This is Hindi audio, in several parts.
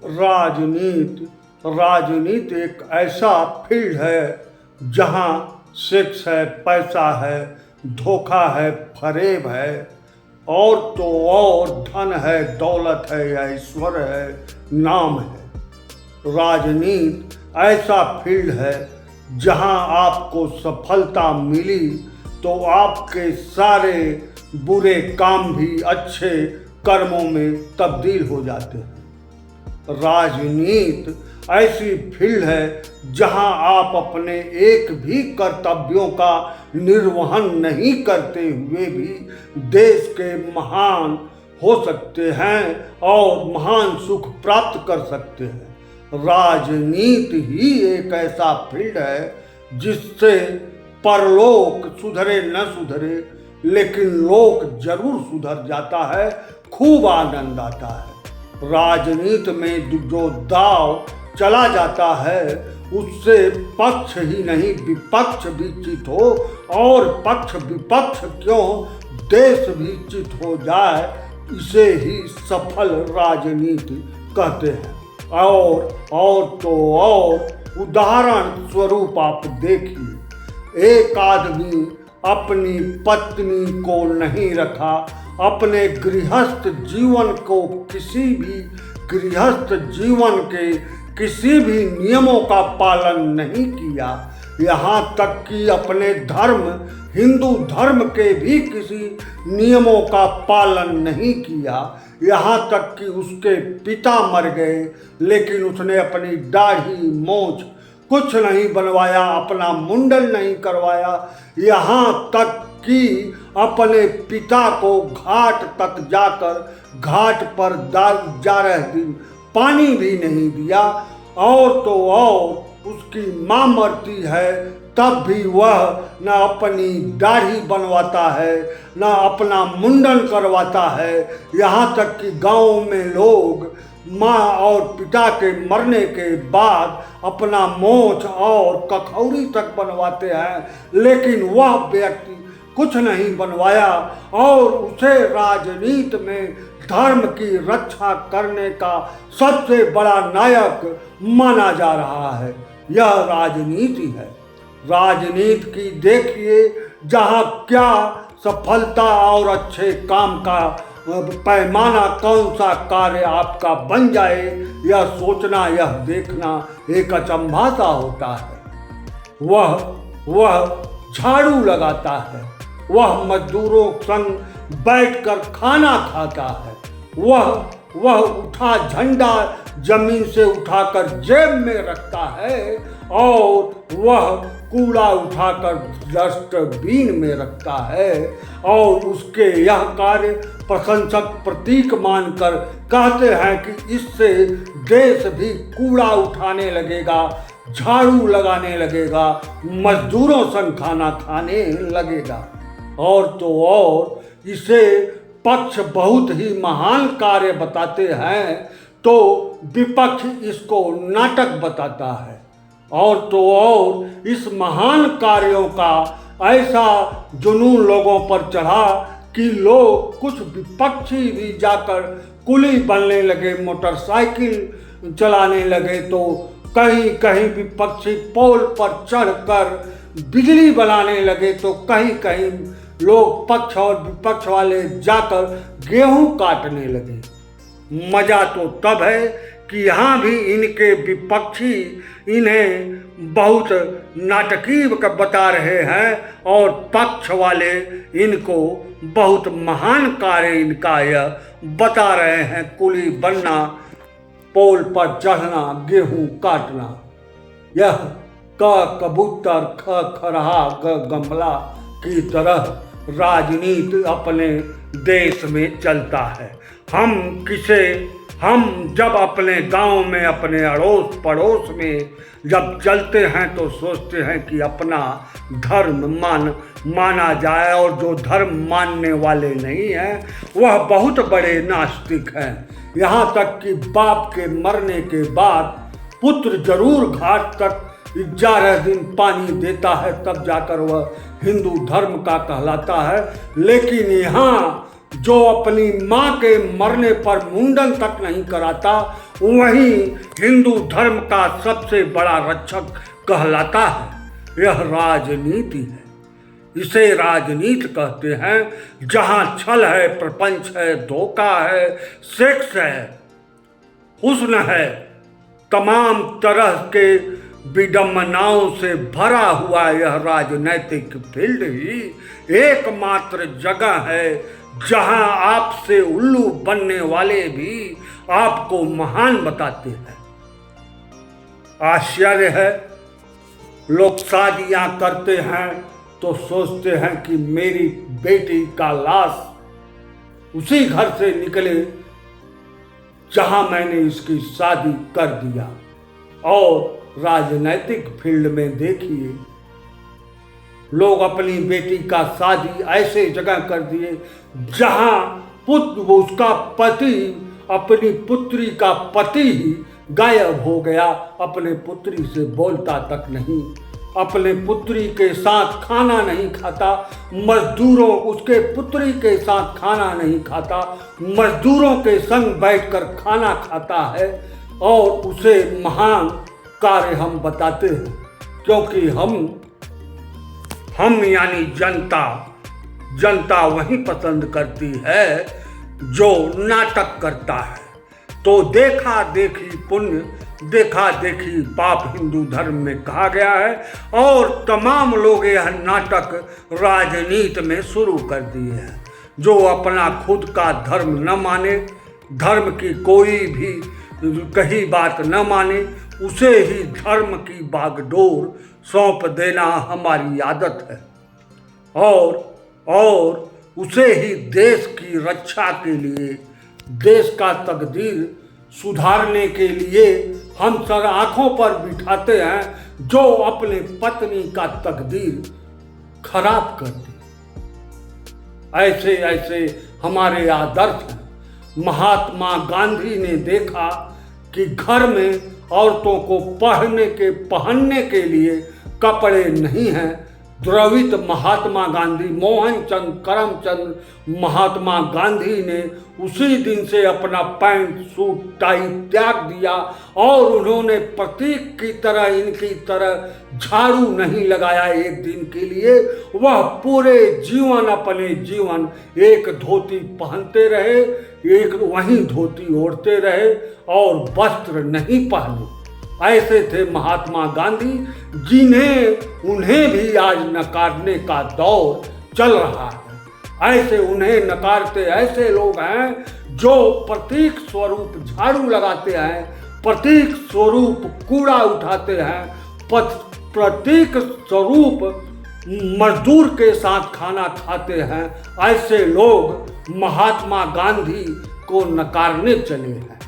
राजनीति राजनीति एक ऐसा फील्ड है जहाँ सेक्स है, पैसा है, धोखा है, फरेब है और तो और धन है, दौलत है या ईश्वर है, नाम है। राजनीति ऐसा फील्ड है जहाँ आपको सफलता मिली तो आपके सारे बुरे काम भी अच्छे कर्मों में तब्दील हो जाते हैं। राजनीति ऐसी फील्ड है जहां आप अपने एक भी कर्तव्यों का निर्वहन नहीं करते हुए भी देश के महान हो सकते हैं और महान सुख प्राप्त कर सकते हैं। राजनीति ही एक ऐसा फील्ड है जिससे परलोक सुधरे न सुधरे लेकिन लोक जरूर सुधर जाता है, खूब आनंद आता है। राजनीति में जो दाव चला जाता है उससे पक्ष ही नहीं विपक्ष भी चित हो और पक्ष विपक्ष क्यों देश भी चित हो जाए, इसे ही सफल राजनीति कहते हैं। और तो और उदाहरण स्वरूप आप देखिए, एक आदमी अपनी पत्नी को नहीं रखा, अपने गृहस्थ जीवन को गृहस्थ जीवन के किसी भी नियमों का पालन नहीं किया, यहाँ तक कि अपने धर्म हिंदू धर्म के भी किसी नियमों का पालन नहीं किया, यहाँ तक कि उसके पिता मर गए लेकिन उसने अपनी दाढ़ी मूंछ कुछ नहीं बनवाया, अपना मुंडन नहीं करवाया, यहाँ तक कि अपने पिता को घाट तक जाकर घाट पर 11 दिन पानी भी नहीं दिया और तो और उसकी माँ मरती है तब भी वह न अपनी दाढ़ी बनवाता है न अपना मुंडन करवाता है। यहाँ तक कि गांव में लोग माँ और पिता के मरने के बाद अपना मोछ और कखौरी तक बनवाते हैं लेकिन वह व्यक्ति कुछ नहीं बनवाया और उसे राजनीति में धर्म की रक्षा करने का सबसे बड़ा नायक माना जा रहा है। यह राजनीति है। राजनीति की देखिए जहाँ क्या सफलता और अच्छे काम का पैमाना कौन सा कार्य आपका बन जाए, यह सोचना यह देखना एक अचंभा सा होता है। वह झाड़ू लगाता है, वह मजदूरों संग बैठकर खाना खाता है, वह उठा झंडा जमीन से उठाकर जेब में रखता है और वह कूड़ा उठाकर डस्टबिन में रखता है और उसके यह कार्य प्रशंसक प्रतीक मानकर कहते हैं कि इससे देश भी कूड़ा उठाने लगेगा, झाड़ू लगाने लगेगा, मजदूरों संग खाना खाने लगेगा। और तो और इसे पक्ष बहुत ही महान कार्य बताते हैं तो विपक्ष इसको नाटक बताता है। और तो और इस महान कार्यों का ऐसा जुनून लोगों पर चढ़ा कि लोग कुछ विपक्षी भी जाकर कुली बनने लगे, मोटरसाइकिल चलाने लगे, तो कहीं कहीं विपक्षी पोल पर चढ़कर बिजली बनाने लगे, तो कहीं कहीं लोग पक्ष और विपक्ष वाले जाकर गेहूं काटने लगे। मजा तो तब है कि यहाँ भी इनके विपक्षी इन्हें बहुत नाटकीय बता रहे हैं और पक्ष वाले इनको बहुत महान कार्य इनका यह बता रहे हैं। कुली बनना, पोल पर चढ़ना, गेहूं काटना, यह कबूतर खरहा गमला की तरह राजनीति अपने देश में चलता है। हम जब अपने गांव में, अपने अड़ोस पड़ोस में जब चलते हैं तो सोचते हैं कि अपना धर्म माना जाए और जो धर्म मानने वाले नहीं हैं वह बहुत बड़े नास्तिक हैं। यहाँ तक कि बाप के मरने के बाद पुत्र जरूर घाट तक 11 दिन पानी देता है तब जाकर वह हिंदू धर्म का कहलाता है। लेकिन यहाँ जो अपनी माँ के मरने पर मुंडन तक नहीं कराता, वही हिंदू धर्म का सबसे बड़ा रक्षक कहलाता है। यह राजनीति है। इसे राजनीति कहते हैं। जहाँ छल है, प्रपंच है, धोखा है, सेक्स है, हुस्न है, तमाम तरह के विडंबनाओं से भरा हुआ यह राजनैतिक फील्ड ही एकमात्र जगह है जहां आपसे उल्लू बनने वाले भी आपको महान बताते हैं। आश्चर्य है, लोग शादियां करते हैं तो सोचते हैं कि मेरी बेटी का लाश उसी घर से निकले जहां मैंने इसकी शादी कर दिया। और राजनैतिक फील्ड में देखिए, लोग अपनी बेटी का शादी ऐसे जगह कर दिए जहां उसका पति, अपनी पुत्री का पति ही गायब हो गया, अपने पुत्री से बोलता तक नहीं, अपने पुत्री के साथ खाना नहीं खाता, मजदूरों उसके पुत्री के साथ खाना नहीं खाता, मजदूरों के संग बैठकर खाना खाता है। और उसे महान कार्य हम बताते हैं, क्योंकि हम यानी जनता वही पसंद करती है जो नाटक करता है। तो देखा देखी पुण्य, देखा देखी पाप हिंदू धर्म में कहा गया है। और तमाम लोग यह नाटक राजनीति में शुरू कर दिए हैं। जो अपना खुद का धर्म न माने, धर्म की कोई भी कही बात न माने, उसे ही धर्म की बागडोर सौंप देना हमारी आदत है। और उसे ही देश की रक्षा के लिए, देश का तकदीर सुधारने के लिए हम सर आंखों पर बिठाते हैं जो अपने पत्नी का तकदीर खराब कर दे। ऐसे ऐसे हमारे आदर्श हैं। महात्मा गांधी ने देखा कि घर में औरतों को पहनने के लिए कपड़े नहीं हैं। द्रविड़ महात्मा गांधी, मोहनचंद करमचंद महात्मा गांधी ने उसी दिन से अपना पैंट सूट टाई त्याग दिया और उन्होंने प्रतीक की तरह, इनकी तरह झाड़ू नहीं लगाया एक दिन के लिए। वह पूरे जीवन अपने जीवन एक धोती पहनते रहे, एक वही धोती ओढ़ते रहे और वस्त्र नहीं पहने। ऐसे थे महात्मा गांधी, उन्हें भी आज नकारने का दौर चल रहा है। ऐसे उन्हें नकारते ऐसे लोग हैं जो प्रतीक स्वरूप झाड़ू लगाते हैं, प्रतीक स्वरूप कूड़ा उठाते हैं, प्रतीक स्वरूप मजदूर के साथ खाना खाते हैं। ऐसे लोग महात्मा गांधी को नकारने चले हैं।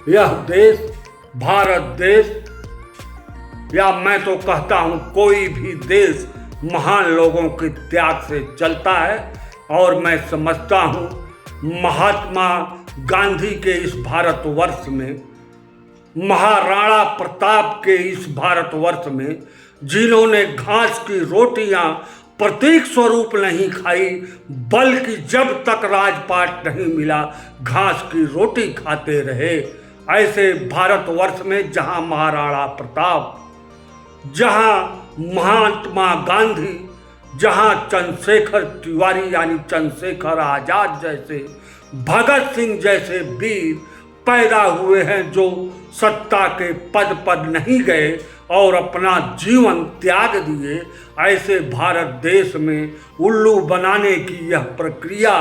यह देश, भारत देश, या मैं तो कहता हूं कोई भी देश महान लोगों के त्याग से चलता है। और मैं समझता हूं महात्मा गांधी के इस भारतवर्ष में, महाराणा प्रताप के इस भारतवर्ष में, जिन्होंने घास की रोटियां प्रतीक स्वरूप नहीं खाई, बल्कि जब तक राजपाट नहीं मिला घास की रोटी खाते रहे, ऐसे भारतवर्ष में जहां महाराणा प्रताप, जहां महात्मा गांधी, जहां चंद्रशेखर तिवारी यानी चंद्रशेखर आजाद जैसे, भगत सिंह जैसे वीर पैदा हुए हैं, जो सत्ता के पद नहीं गए और अपना जीवन त्याग दिए, ऐसे भारत देश में उल्लू बनाने की यह प्रक्रिया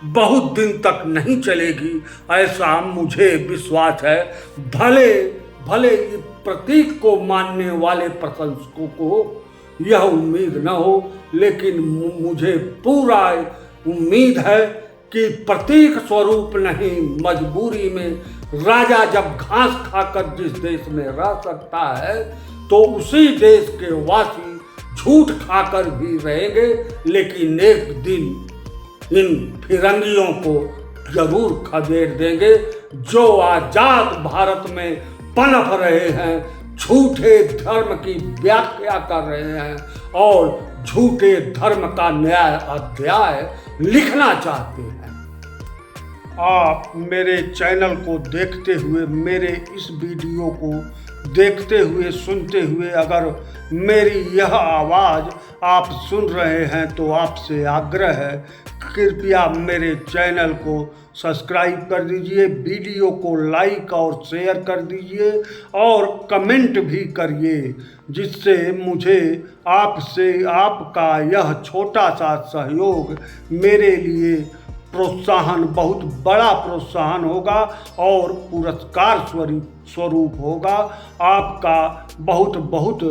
बहुत दिन तक नहीं चलेगी, ऐसा मुझे विश्वास है। भले प्रतीक को मानने वाले प्रशंसकों को यह उम्मीद न हो, लेकिन मुझे पूरा उम्मीद है कि प्रतीक स्वरूप नहीं, मजबूरी में राजा जब घास खाकर जिस देश में रह सकता है, तो उसी देश के वासी झूठ खाकर भी रहेंगे, लेकिन एक दिन इन फिरंगियों को जरूर खदेड़ देंगे जो आजाद भारत में पनप रहे हैं, झूठे धर्म की व्याख्या कर रहे हैं और झूठे धर्म का नया अध्याय लिखना चाहते हैं। आप मेरे चैनल को देखते हुए, मेरे इस वीडियो को देखते हुए, सुनते हुए अगर मेरी यह आवाज़ आप सुन रहे हैं तो आपसे आग्रह है, कृपया मेरे चैनल को सब्सक्राइब कर दीजिए, वीडियो को लाइक और शेयर कर दीजिए और कमेंट भी करिए, जिससे मुझे आपसे आपका यह छोटा सा सहयोग मेरे लिए प्रोत्साहन, बहुत बड़ा प्रोत्साहन होगा और पुरस्कार स्वरूप होगा। आपका बहुत बहुत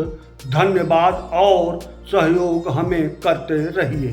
धन्यवाद और सहयोग हमें करते रहिए।